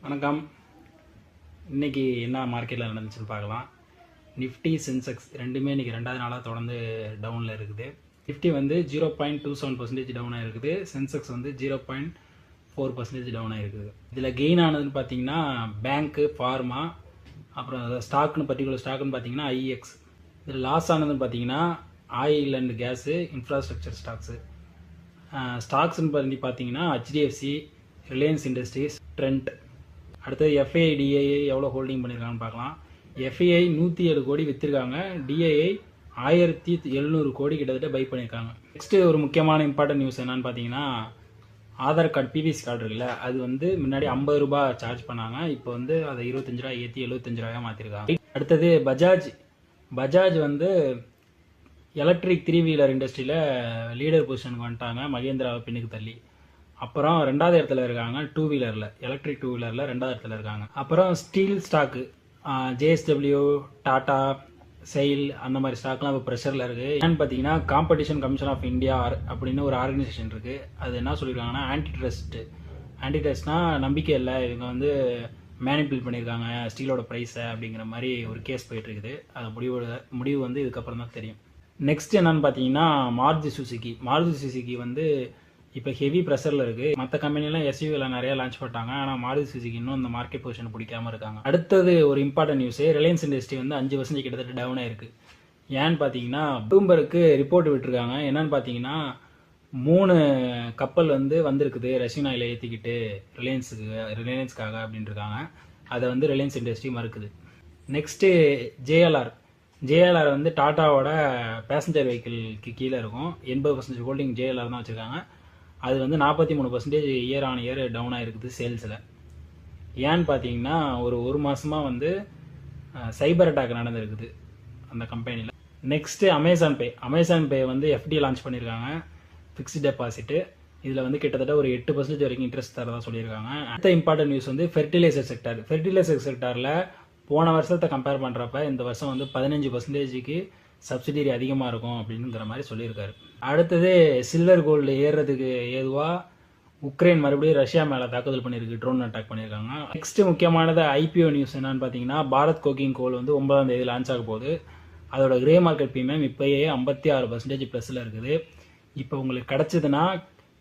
வணக்கம். இன்றைக்கி என்ன மார்க்கெட்டில் நடந்துச்சுன்னு பார்க்கலாம். நிஃப்டி சென்செக்ஸ் ரெண்டுமே இன்றைக்கி ரெண்டாவது நாளாக தொடர்ந்து டவுனில் இருக்குது. நிஃப்டி வந்து 0.27% டவுனாக இருக்குது. சென்செக்ஸ் வந்து 0.4% டவுனாக இருக்குது. இதில் கெயின் ஆனதுன்னு பார்த்தீங்கன்னா பேங்க்கு, ஃபார்மா, அப்புறம் ஸ்டாக்னு பர்டிகுலர் ஸ்டாக்னு பார்த்தீங்கன்னா ஐஎக்ஸ். இதில் லாஸ் ஆனதுன்னு பார்த்தீங்கன்னா oil and gas, infrastructure stocks. ஸ்டாக்ஸ்ன்னு பார்த்தீங்கன்னா ஹெச்டிஎஃப்சி, ரிலையன்ஸ் இண்டஸ்ட்ரீஸ், ட்ரெண்ட். அடுத்தது எஃப்ஐடிஐ எவ்வளோ ஹோல்டிங் பண்ணியிருக்காங்கன்னு பார்க்கலாம். எஃப்ஐஐ 107 கோடி விற்றுருக்காங்க. டிஐஐ 1700 கோடி கிட்டத்தட்ட பை பண்ணியிருக்காங்க. நெக்ஸ்ட்டு ஒரு முக்கியமான இம்பார்ட்டன்ட் நியூஸ் என்னன்னு பார்த்தீங்கன்னா, ஆதார் கார்டு பிவிசி கார்டு இருக்குல்ல, அது வந்து முன்னாடி 50 ரூபாய் சார்ஜ் பண்ணாங்க. இப்போ வந்து அதை 25 ரூபாய் ஏற்றி 75 ரூபாயாக மாற்றிருக்காங்க. அடுத்தது பஜாஜ் வந்து எலக்ட்ரிக் 3 வீலர் இண்டஸ்ட்ரியில் லீடர் பொசிஷனுக்கு வந்துட்டாங்க, மகேந்திராவை பின்னுக்கு தள்ளி. அப்புறம் 2வது இடத்துல இருக்காங்க 2 வீலரில், எலக்ட்ரிக் 2 வீலரில் 2வது இடத்துல இருக்காங்க. அப்புறம் steel stock JSW, Tata, sail அந்த மாதிரி ஸ்டாக்லாம் இப்போ ப்ரெஷரில் இருக்குது. ஏன்னு பார்த்தீங்கன்னா காம்படிஷன் கமிஷன் ஆஃப் இந்தியா அப்படின்னு ஒரு ஆர்கனைசேஷன் இருக்குது. அது என்ன சொல்லியிருக்காங்கன்னா ஆன்டிட்ரஸ்ட்னா நம்பிக்கை இல்லை, இவங்க வந்து மேனிப்புலேட் பண்ணியிருக்காங்க ஸ்டீலோட ப்ரைஸை அப்படிங்கிற மாதிரி ஒரு கேஸ் போயிட்டுருக்குது. அது முடிவு வந்து இதுக்கப்புறம் தான் தெரியும். நெக்ஸ்ட் என்னன்னு பார்த்தீங்கன்னா மாருதி சுசுகி வந்து இப்போ ஹெவி ப்ரெஷரில் இருக்குது. மற்ற கம்பெனிலாம் எஸ்யூவியில் நிறையா லான்ச் பண்ணிட்டாங்க. ஆனால் மாருதி சுசுகி இன்னும் இந்த மார்க்கெட் பொசிஷன் பிடிக்காமல் இருக்காங்க. அடுத்தது ஒரு இம்பார்ட்டன்ட் நியூஸு, ரிலையன்ஸ் இண்டஸ்ட்ரி வந்து 5% கிட்டத்தட்ட டவுன் ஆயிருக்கு. ஏன்னு பார்த்தீங்கன்னா ப்ளூம்பர்க்கு ரிப்போர்ட் விட்டுருக்காங்க. என்னன்னு பார்த்தீங்கன்னா 3 கப்பல் வந்து வந்திருக்குது ரஷ்யன் ஆயிலை ஏற்றிக்கிட்டு ரிலையன்ஸ்க்காக அப்படின்ட்டுருக்காங்க. அதை வந்து ரிலையன்ஸ் இண்டஸ்ட்ரி மறுக்குது. நெக்ஸ்ட்டு ஜேஎல்ஆர் வந்து டாட்டாவோட பேசஞ்சர் வெஹிக்கிள்க்கு கீழே இருக்கும். 80% ஹோல்டிங் ஜேஎல்ஆர் தான் வச்சுருக்காங்க. அது வந்து 43% இயர் ஆன் இயர் டவுன் ஆகிருக்குது சேல்ஸில். ஏன்னு பார்த்தீங்கன்னா ஒரு மாதமாக வந்து சைபர் அட்டாக் நடந்திருக்குது அந்த கம்பெனியில். நெக்ஸ்ட்டு அமேசான் பே வந்து எஃப்டி லான்ச் பண்ணியிருக்காங்க, ஃபிக்ஸ்டு டெபாசிட்டு. இதில் வந்து கிட்டத்தட்ட ஒரு 8% வரைக்கும் இன்ட்ரெஸ்ட் தரதா சொல்லியிருக்காங்க. அடுத்த இம்பார்ட்டன்ட் நியூஸ் வந்து ஃபெர்டிலைசர் செக்டாரில் போன வருஷத்தை கம்பேர் பண்ணுறப்ப இந்த வருஷம் வந்து 15%க்கு சப்சிடி அதிகமாக இருக்கும் அப்படிங்கிற மாதிரி சொல்லியிருக்காரு. அடுத்தது சில்வர் கோல்டு ஏறுறதுக்கு ஏதுவாக உக்ரைன் மறுபடியும் ரஷ்யா மேலே தாக்குதல் பண்ணியிருக்கு, ட்ரோன் அட்டாக் பண்ணியிருக்காங்க. நெக்ஸ்ட்டு முக்கியமானது ஐபிஓ நியூஸ் என்னன்னு பார்த்தீங்கன்னா பாரத் கோக்கிங் கோல் வந்து 9ஆம் தேதி லான்ச் ஆக போகுது. அதோட கிரே மார்க்கெட் ப்ரீமியம் இப்போயே 56% ப்ளஸில் இருக்குது. இப்போ உங்களுக்கு கிடச்சிதுன்னா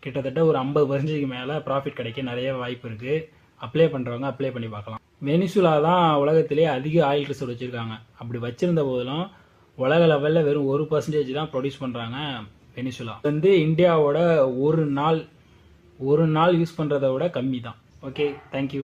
கிட்டத்தட்ட ஒரு 50%க்கு மேலே ப்ராஃபிட் கிடைக்க நிறைய வாய்ப்பு இருக்குது. அப்ளை பண்ணுறவங்க அப்ளை பண்ணி பார்க்கலாம். வெனிசுலா தான் உலகத்திலே அதிக ஆயில் ரிசர்வ் வச்சுருக்காங்க. அப்படி வச்சுருந்த போதிலும் உலக லெவலில் வெறும் 1% தான் ப்ரொடியூஸ் பண்ணுறாங்க வெனிசுலா. வந்து இந்தியாவோட ஒரு நாள் யூஸ் பண்ணுறத விட கம்மி தான். Okay, thank you.